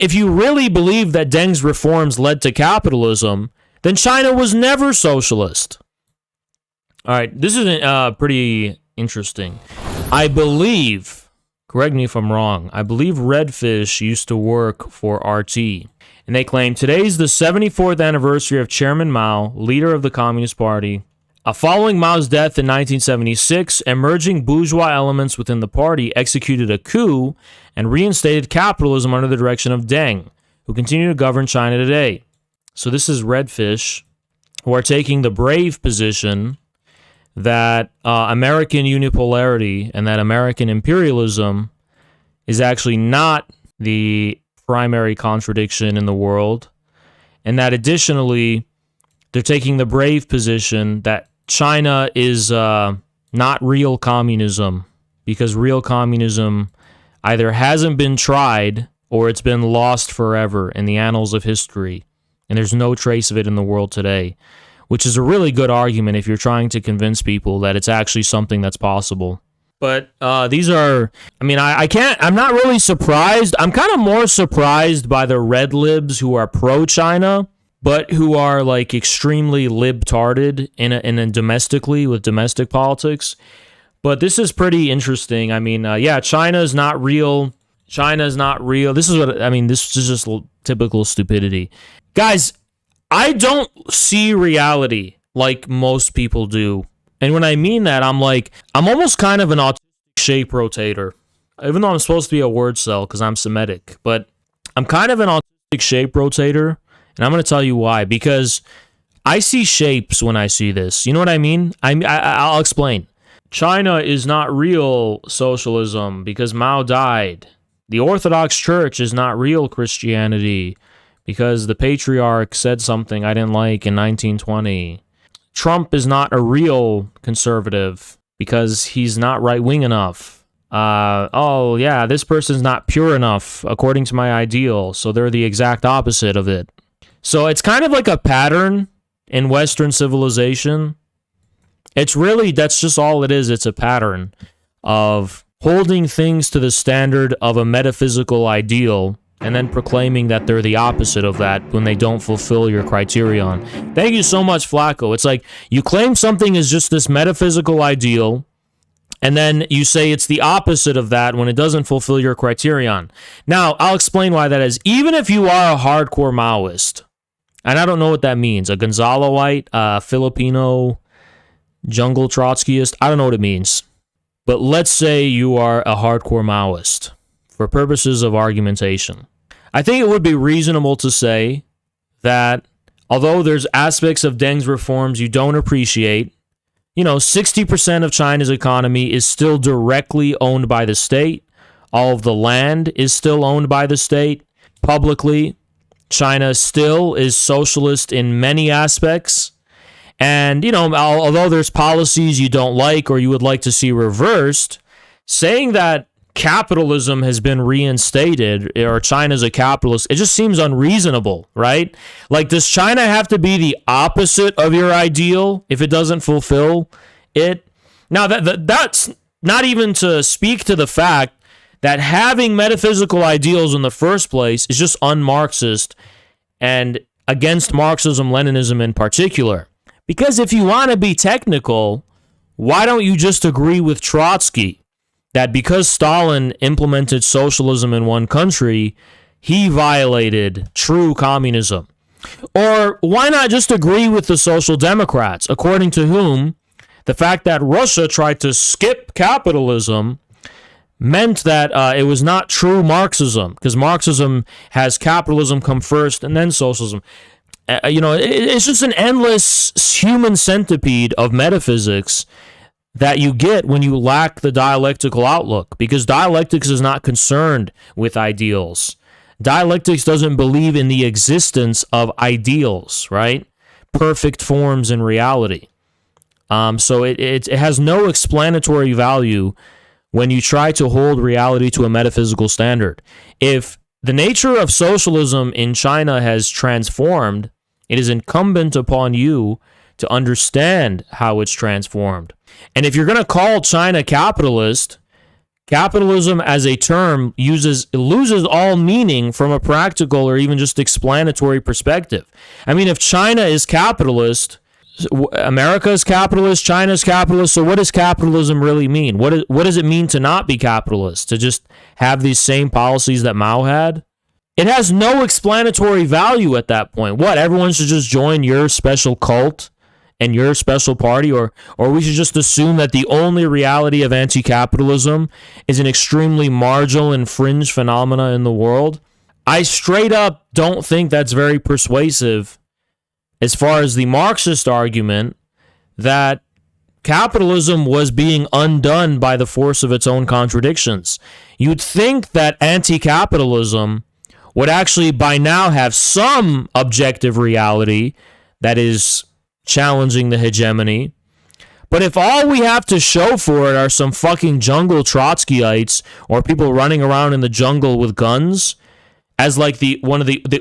if you really believe that Deng's reforms led to capitalism, then China was never socialist. All right, this is pretty interesting. I believe, correct me if I'm wrong, I believe Redfish used to work for RT. And they claim, today's the 74th anniversary of Chairman Mao, leader of the Communist Party. Following Mao's death in 1976, emerging bourgeois elements within the party executed a coup and reinstated capitalism under the direction of Deng, who continue to govern China today. So this is Redfish, who are taking the brave position that American unipolarity and that American imperialism is actually not the primary contradiction in the world, and that additionally, they're taking the brave position that China is not real communism, because real communism either hasn't been tried or it's been lost forever in the annals of history, and there's no trace of it in the world today, which is a really good argument if you're trying to convince people that it's actually something that's possible. But these are, I mean, I'm not really surprised. I'm kind of more surprised by the red libs who are pro-China, but who are like extremely libtarded in a domestically with domestic politics. But this is pretty interesting. I mean, yeah, China is not real. China is not real. This is what, I mean, this is just typical stupidity. Guys, I don't see reality like most people do. And when I mean that, I'm almost kind of an autistic shape rotator. Even though I'm supposed to be a word cell because I'm Semitic. But I'm kind of an autistic shape rotator. And I'm going to tell you why. Because I see shapes when I see this. You know what I mean? I'll explain. China is not real socialism because Mao died. The Orthodox Church is not real Christianity because the patriarch said something I didn't like in 1920. Trump is not a real conservative because he's not right-wing enough. Oh, yeah, this person's not pure enough according to my ideal, so they're the exact opposite of it. So it's kind of like a pattern in Western civilization. It's really, that's just all it is. It's a pattern of holding things to the standard of a metaphysical ideal and then proclaiming that they're the opposite of that when they don't fulfill your criterion. Thank you so much, Flacco. It's like you claim something is just this metaphysical ideal, and then you say it's the opposite of that when it doesn't fulfill your criterion. Now, I'll explain why that is. Even if you are a hardcore Maoist, and I don't know what that means, a Gonzaloite, a Filipino jungle Trotskyist, I don't know what it means. But let's say you are a hardcore Maoist for purposes of argumentation. I think it would be reasonable to say that although there's aspects of Deng's reforms you don't appreciate, 60% of China's economy is still directly owned by the state. All of the land is still owned by the state. Publicly, China still is socialist in many aspects. And, although there's policies you don't like or you would like to see reversed, saying that capitalism has been reinstated or China's a capitalist, it just seems unreasonable, right? Like, does China have to be the opposite of your ideal if it doesn't fulfill it? Now, that's not even to speak to the fact that having metaphysical ideals in the first place is just un-Marxist and against Marxism-Leninism in particular. Because if you want to be technical, why don't you just agree with Trotsky that because Stalin implemented socialism in one country, he violated true communism? Or why not just agree with the Social Democrats, according to whom the fact that Russia tried to skip capitalism meant that it was not true Marxism, because Marxism has capitalism come first and then socialism. It's just an endless human centipede of metaphysics that you get when you lack the dialectical outlook, because dialectics is not concerned with ideals. Dialectics doesn't believe in the existence of ideals, right? Perfect forms in reality. So it has no explanatory value when you try to hold reality to a metaphysical standard. If the nature of socialism in China has transformed, it is incumbent upon you to understand how it's transformed. And if you're going to call China capitalist, capitalism as a term loses all meaning from a practical or even just explanatory perspective. I mean, if China is capitalist, America is capitalist, China is capitalist, so what does capitalism really mean? What does it mean to not be capitalist? To just have these same policies that Mao had? It has no explanatory value at that point. What, everyone should just join your special cult and your special party, or we should just assume that the only reality of anti-capitalism is an extremely marginal and fringe phenomena in the world? I straight up don't think that's very persuasive as far as the Marxist argument that capitalism was being undone by the force of its own contradictions. You'd think that anti-capitalism would actually by now have some objective reality that is challenging the hegemony. But if all we have to show for it are some fucking jungle Trotskyites or people running around in the jungle with guns, as like the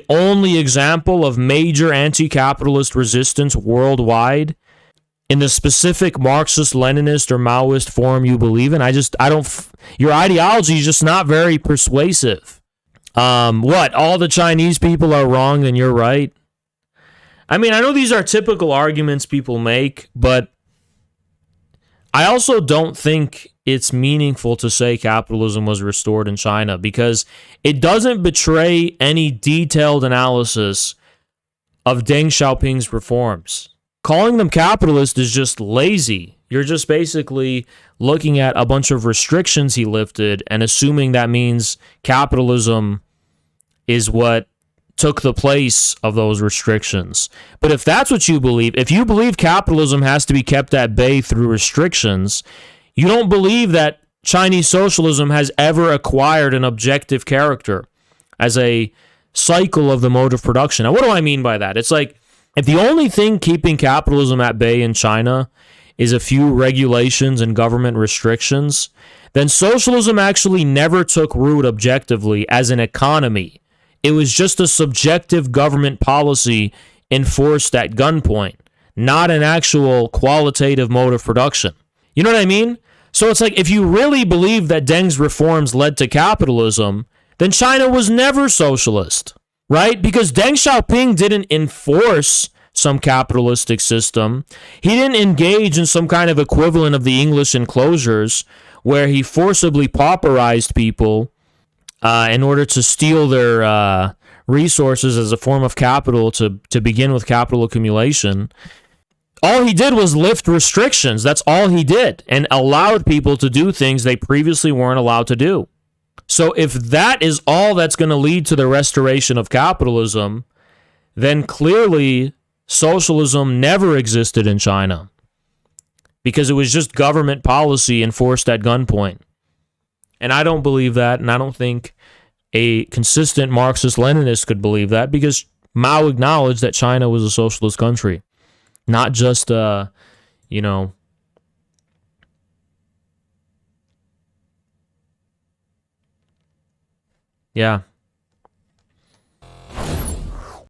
only example of major anti-capitalist resistance worldwide in the specific Marxist-Leninist or Maoist form you believe in, your ideology is just not very persuasive. What, all the Chinese people are wrong and you're right? I mean, I know these are typical arguments people make, but I also don't think it's meaningful to say capitalism was restored in China because it doesn't betray any detailed analysis of Deng Xiaoping's reforms. Calling them capitalist is just lazy. You're just basically looking at a bunch of restrictions he lifted and assuming that means capitalism is what took the place of those restrictions. But if that's what you believe, if you believe capitalism has to be kept at bay through restrictions, you don't believe that Chinese socialism has ever acquired an objective character as a cycle of the mode of production. Now, what do I mean by that? It's like, if the only thing keeping capitalism at bay in China is a few regulations and government restrictions, then socialism actually never took root objectively as an economy. It was just a subjective government policy enforced at gunpoint, not an actual qualitative mode of production. You know what I mean? So it's like, if you really believe that Deng's reforms led to capitalism, then China was never socialist, right? Because Deng Xiaoping didn't enforce some capitalistic system. He didn't engage in some kind of equivalent of the English enclosures where he forcibly pauperized people in order to steal their resources as a form of capital to begin with capital accumulation. All he did was lift restrictions. That's all he did, and allowed people to do things they previously weren't allowed to do. So if that is all that's going to lead to the restoration of capitalism, then clearly socialism never existed in China because it was just government policy enforced at gunpoint. And I don't believe that, and I don't think a consistent Marxist-Leninist could believe that because Mao acknowledged that China was a socialist country, not just, Yeah.